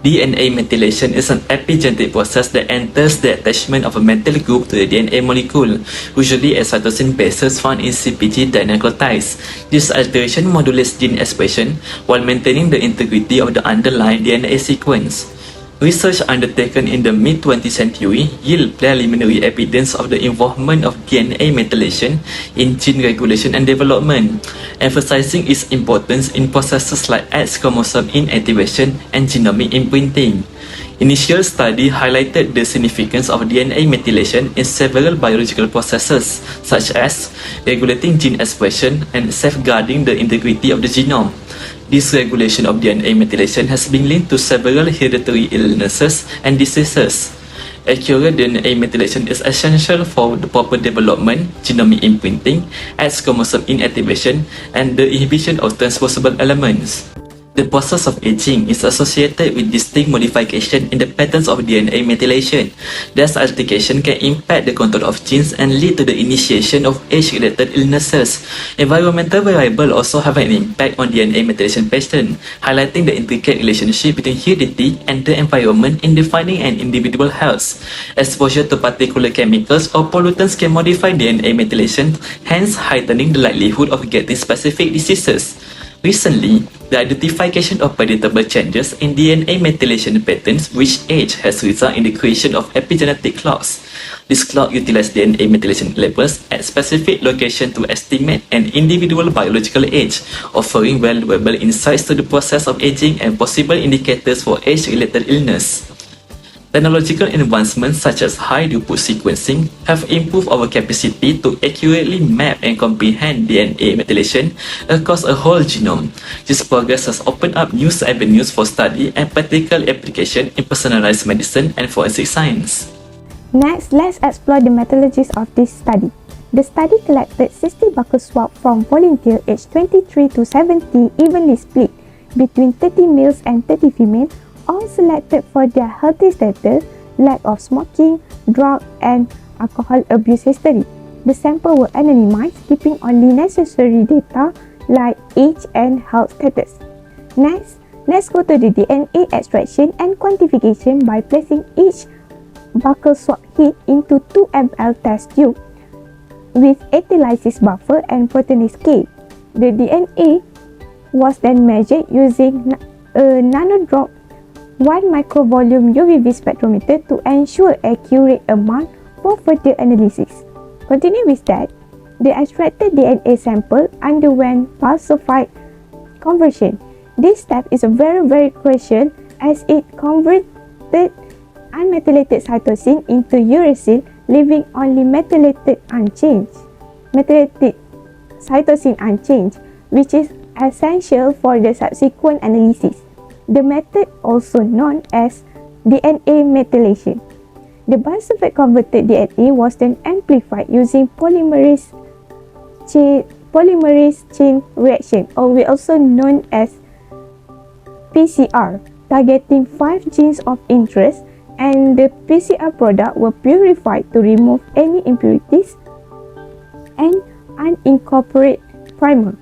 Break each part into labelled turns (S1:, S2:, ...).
S1: DNA methylation is an epigenetic process that enters the attachment of a methyl group to the DNA molecule, usually a cytosine bases found in CpG dinucleotides. This alteration modulates gene expression while maintaining the integrity of the underlying DNA sequence. Research undertaken in the mid-20th century yield preliminary evidence of the involvement of DNA methylation in gene regulation and development, emphasizing its importance in processes like X chromosome inactivation and genomic imprinting. Initial study highlighted the significance of DNA methylation in several biological processes, such as regulating gene expression and safeguarding the integrity of the genome. This regulation of DNA methylation has been linked to several hereditary illnesses and diseases. Accurate DNA methylation is essential for the proper development, genomic imprinting, X chromosome inactivation, and the inhibition of transposable elements. The process of aging is associated with distinct modification in the patterns of DNA methylation. This alteration can impact the control of genes and lead to the initiation of age-related illnesses. Environmental variables also have an impact on DNA methylation pattern, highlighting the intricate relationship between heredity and the environment in defining an individual's health. Exposure to particular chemicals or pollutants can modify DNA methylation, hence heightening the likelihood of getting specific diseases. Recently, the identification of predictable changes in DNA methylation patterns with age has resulted in the creation of epigenetic clocks. These clocks utilize DNA methylation levels at specific locations to estimate an individual biological age, offering valuable insights to the process of aging and possible indicators for age-related illness. Technological advancements such as high-throughput sequencing have improved our capacity to accurately map and comprehend DNA methylation across a whole genome. This progress has opened up new avenues for study and practical application in personalized medicine and forensic science.
S2: Next, let's explore the methodologies of this study. The study collected 60 buccal swab from volunteers aged 23 to 70 evenly split between 30 males and 30 females, all selected for their healthy status, lack of smoking, drug and alcohol abuse history. The sample were anonymized, keeping only necessary data like age and health status. Next, let's go to the DNA extraction and quantification by placing each buccal swab head into 2 ml test tube with ethylysis buffer and proteinase K. The DNA was then measured using a nanodrop 1 microvolume UV spectrometer to ensure accurate amount for further analysis. Continue with that, the extracted DNA sample underwent pulsified conversion. This step is very crucial as it converted unmethylated cytosine into uracil, leaving only methylated cytosine unchanged, which is essential for the subsequent analysis. The method, also known as DNA methylation. The bisulfite converted DNA was then amplified using polymerase chain reaction, or we also known as PCR, targeting 5 genes of interest, and the PCR product were purified to remove any impurities and unincorporated primer.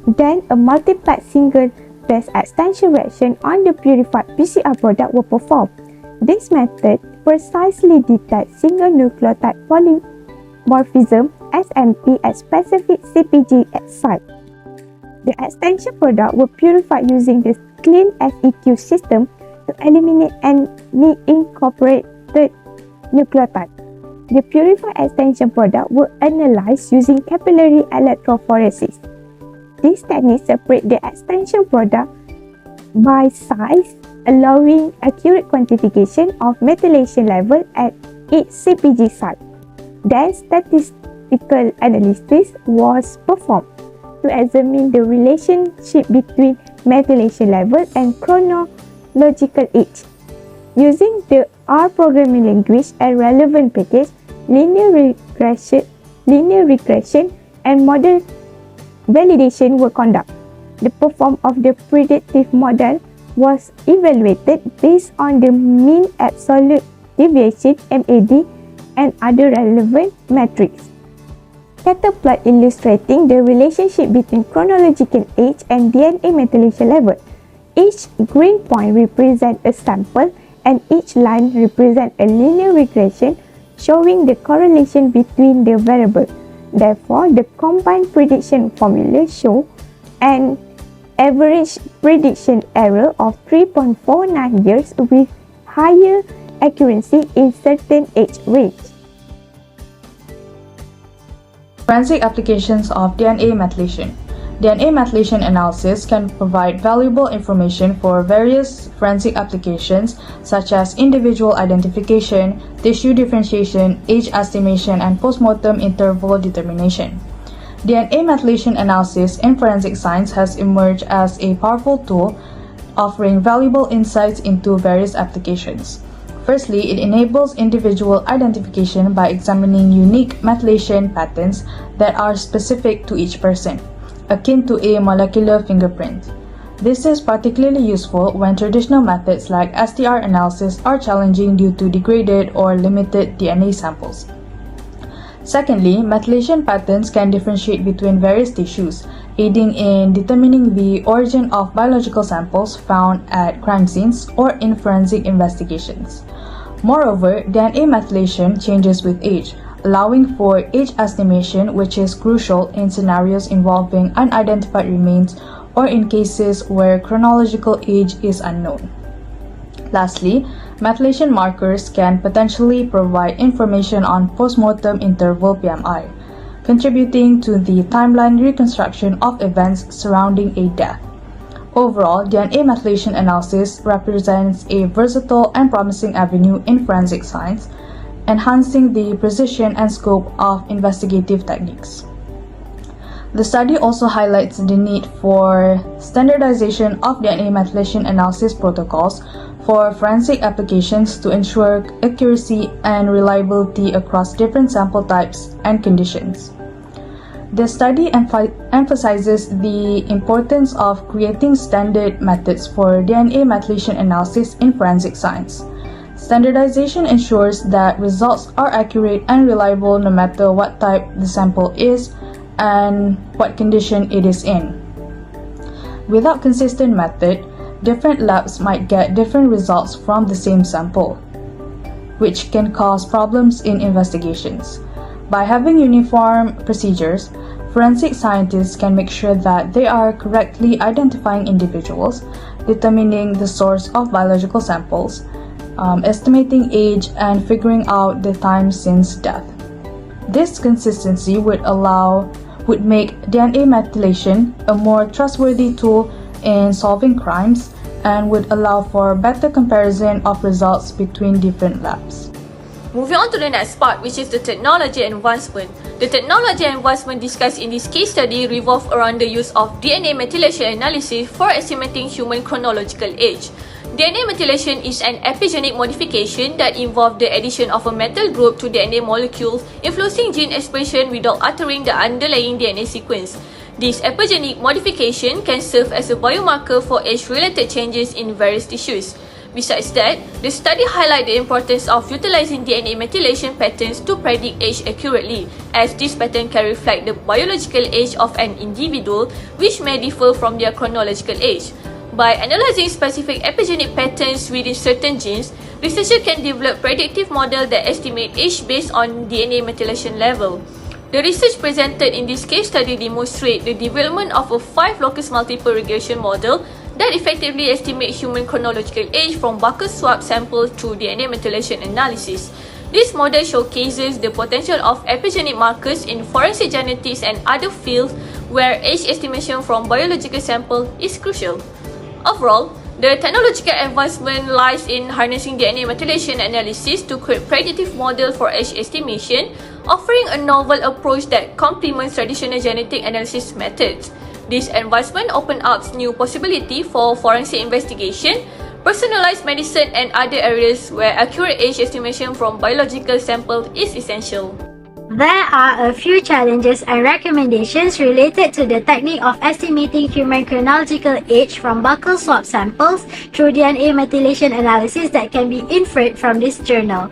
S2: Then a multiplex single phase extension reaction on the purified PCR product were performed. This method precisely detects single nucleotide polymorphism (SMP) at specific CpG site. The extension product were purified using the clean FEQ system to eliminate any incorporated nucleotide. The purified extension product were analyzed using capillary electrophoresis. This technique separates the extension product by size, allowing accurate quantification of methylation level at each CpG site. Then, statistical analysis was performed to examine the relationship between methylation level and chronological age. Using the R programming language and relevant package, linear regression and model validation were conducted. The performance of the predictive model was evaluated based on the mean absolute deviation (MAD) and other relevant metrics. Scatter plot illustrating the relationship between chronological age and DNA methylation level. Each green point represents a sample and each line represents a linear regression showing the correlation between the variables. Therefore, the combined prediction formula shows an average prediction error of 3.49 years with higher accuracy in certain age range.
S3: Forensic applications of DNA methylation. DNA methylation analysis can provide valuable information for various forensic applications such as individual identification, tissue differentiation, age estimation, and postmortem interval determination. DNA methylation analysis in forensic science has emerged as a powerful tool offering valuable insights into various applications. Firstly, it enables individual identification by examining unique methylation patterns that are specific to each person, akin to a molecular fingerprint. This is particularly useful when traditional methods like STR analysis are challenging due to degraded or limited DNA samples. Secondly, methylation patterns can differentiate between various tissues, aiding in determining the origin of biological samples found at crime scenes or in forensic investigations. Moreover, DNA methylation changes with age, allowing for age estimation, which is crucial in scenarios involving unidentified remains or in cases where chronological age is unknown. Lastly, methylation markers can potentially provide information on postmortem interval PMI, contributing to the timeline reconstruction of events surrounding a death. Overall, DNA methylation analysis represents a versatile and promising avenue in forensic science, enhancing the precision and scope of investigative techniques. The study also highlights the need for standardization of DNA methylation analysis protocols for forensic applications to ensure accuracy and reliability across different sample types and conditions. The study emphasizes the importance of creating standard methods for DNA methylation analysis in forensic science. Standardization ensures that results are accurate and reliable no matter what type the sample is and what condition it is in. Without consistent method, different labs might get different results from the same sample, which can cause problems in investigations. By having uniform procedures, forensic scientists can make sure that they are correctly identifying individuals, determining the source of biological samples, estimating age, and figuring out the time since death. This consistency would make DNA methylation a more trustworthy tool in solving crimes and would allow for better comparison of results between different labs.
S4: Moving on to the next part, which is the technology advancement. The technology advancement discussed in this case study revolve around the use of DNA methylation analysis for estimating human chronological age. DNA methylation is an epigenetic modification that involves the addition of a methyl group to DNA molecules, influencing gene expression without altering the underlying DNA sequence. This epigenetic modification can serve as a biomarker for age-related changes in various tissues. Besides that, the study highlighted the importance of utilizing DNA methylation patterns to predict age accurately, as this pattern can reflect the biological age of an individual, which may differ from their chronological age. By analyzing specific epigenetic patterns within certain genes, researchers can develop predictive models that estimate age based on DNA methylation level. The research presented in this case study demonstrates the development of a 5 locus multiple regression model that effectively estimates human chronological age from Buccal swab samples through DNA methylation analysis. This model showcases the potential of epigenetic markers in forensic genetics and other fields where age estimation from biological samples is crucial. Overall, the technological advancement lies in harnessing DNA methylation analysis to create predictive models for age estimation, offering a novel approach that complements traditional genetic analysis methods. This advancement opens up new possibilities for forensic investigation, personalized medicine, and other areas where accurate age estimation from biological samples is essential.
S5: There are a few challenges and recommendations related to the technique of estimating human chronological age from Buccal swab samples through DNA methylation analysis that can be inferred from this journal.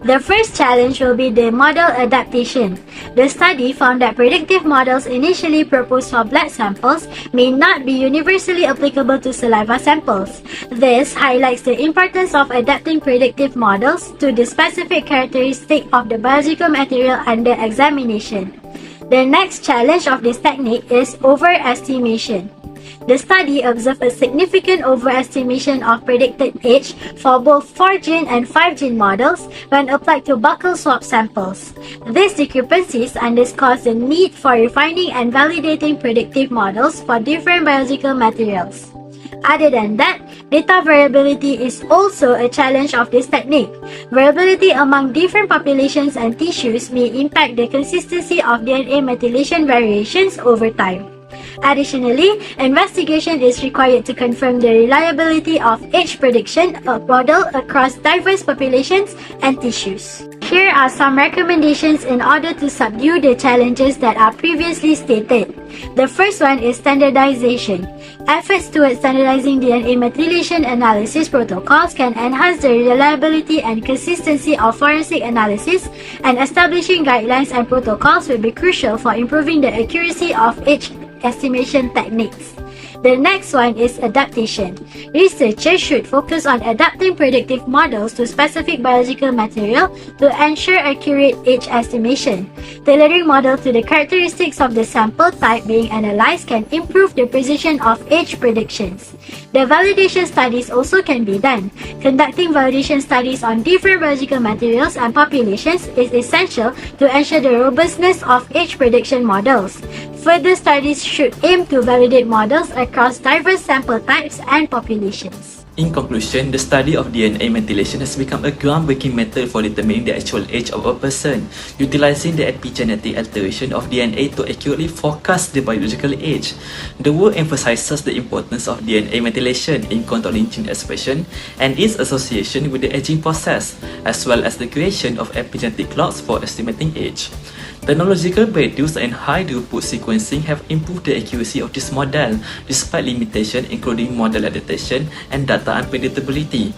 S5: The first challenge will be the model adaptation. The study found that predictive models initially proposed for blood samples may not be universally applicable to saliva samples. This highlights the importance of adapting predictive models to the specific characteristic of the biological material under examination. The next challenge of this technique is overestimation. The study observed a significant overestimation of predicted age for both 4-gene and 5-gene models when applied to buccal swab samples. These discrepancies underscores the need for refining and validating predictive models for different biological materials. Other than that, data variability is also a challenge of this technique. Variability among different populations and tissues may impact the consistency of DNA methylation variations over time. Additionally, investigation is required to confirm the reliability of age prediction model across diverse populations and tissues. Here are some recommendations in order to subdue the challenges that are previously stated. The first one is standardization. Efforts towards standardizing DNA methylation analysis protocols can enhance the reliability and consistency of forensic analysis, and establishing guidelines and protocols will be crucial for improving the accuracy of age estimation techniques. The next one is adaptation. Researchers should focus on adapting predictive models to specific biological material to ensure accurate age estimation. Tailoring models to the characteristics of the sample type being analyzed can improve the precision of age predictions. The validation studies also can be done. Conducting validation studies on different biological materials and populations is essential to ensure the robustness of age prediction models. Further studies should aim to validate models across diverse sample types and populations.
S1: In conclusion, the study of DNA methylation has become a groundbreaking method for determining the actual age of a person, utilizing the epigenetic alteration of DNA to accurately forecast the biological age. The work emphasizes the importance of DNA methylation in controlling gene expression and its association with the aging process, as well as the creation of epigenetic clocks for estimating age. Chronological breakthroughs and high-throughput sequencing have improved the accuracy of this model, despite limitations including model adaptation and data unpredictability.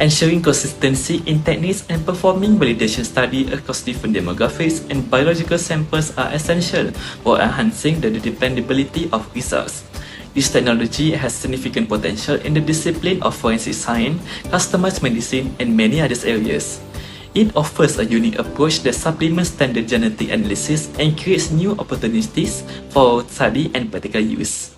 S1: Ensuring consistency in techniques and performing validation studies across different demographics and biological samples are essential for enhancing the dependability of results. This technology has significant potential in the discipline of forensic science, customized medicine, and many other areas. It offers a unique approach that supplements standard genetic analysis and creates new opportunities for study and practical use.